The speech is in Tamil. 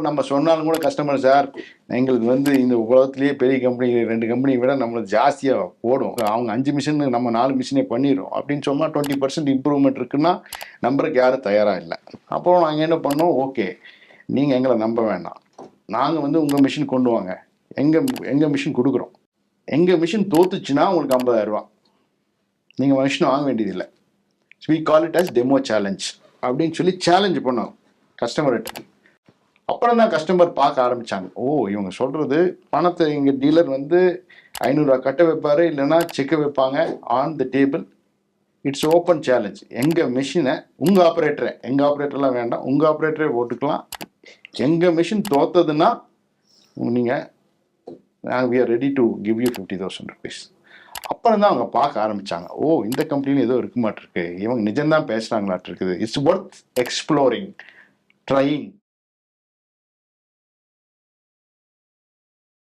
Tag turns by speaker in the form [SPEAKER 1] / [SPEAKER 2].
[SPEAKER 1] நம்ம சொன்னாலும் கூட கஸ்டமர் சார் எங்களுக்கு இந்த உலகத்திலேயே பெரிய கம்பெனி 2 கம்பெனி விட நம்மளுக்கு ஜாஸ்தியாக போடும், அவங்க 5 மிஷின் நம்ம 4 மிஷினே பண்ணிடுறோம் அப்படின்னு சொன்னால் 20% இம்ப்ரூவ்மெண்ட் இருக்குன்னா நம்புறதுக்கு யாரும் தயாராக இல்லை. அப்போ நாங்கள் என்ன பண்ணோம், ஓகே நீங்கள் எங்களை நம்ப வேண்டாம், நாங்கள் உங்கள் மிஷின் கொண்டு வாங்க, எங்கள் மிஷின் கொடுக்குறோம், எங்கள் மிஷின் தோத்துச்சுன்னா உங்களுக்கு 50,000 ரூபா, நீங்கள் மிஷின் வாங்க வேண்டியதில்லை. We call it as demo challenge அப்படின்னு சொல்லி சேலஞ்ச் பண்ணோம் கஸ்டமர்கிட்ட. அப்புறம் தான் கஸ்டமர் பார்க்க ஆரம்பித்தாங்க, ஓ இவங்க சொல்கிறது பணத்தை எங்கள் டீலர் 500 ரூபா கட்ட வைப்பார், இல்லைன்னா செக்கை வைப்பாங்க on the table, it's open challenge, எங்கள் மிஷினை உங்கள் ஆப்ரேட்டரை, எங்கள் ஆப்ரேட்டர்லாம் வேண்டாம், உங்கள் ஆப்ரேட்டரே போட்டுக்கலாம், எங்கள் மிஷின் தோத்ததுன்னா நீங்கள் we are ready to give you 50,000 rupees. அப்புறம் தான் அவங்க பார்க்க ஆரம்பித்தாங்க, ஓ இந்த கம்பெனியில் ஏதோ இருக்க மாட்டிருக்கு, இவங்க நிஜம்தான் பேசுகிறாங்களாட்டு இருக்குது, இட்ஸ் ஒர்த் எக்ஸ்ப்ளோரிங், ட்ரையிங்.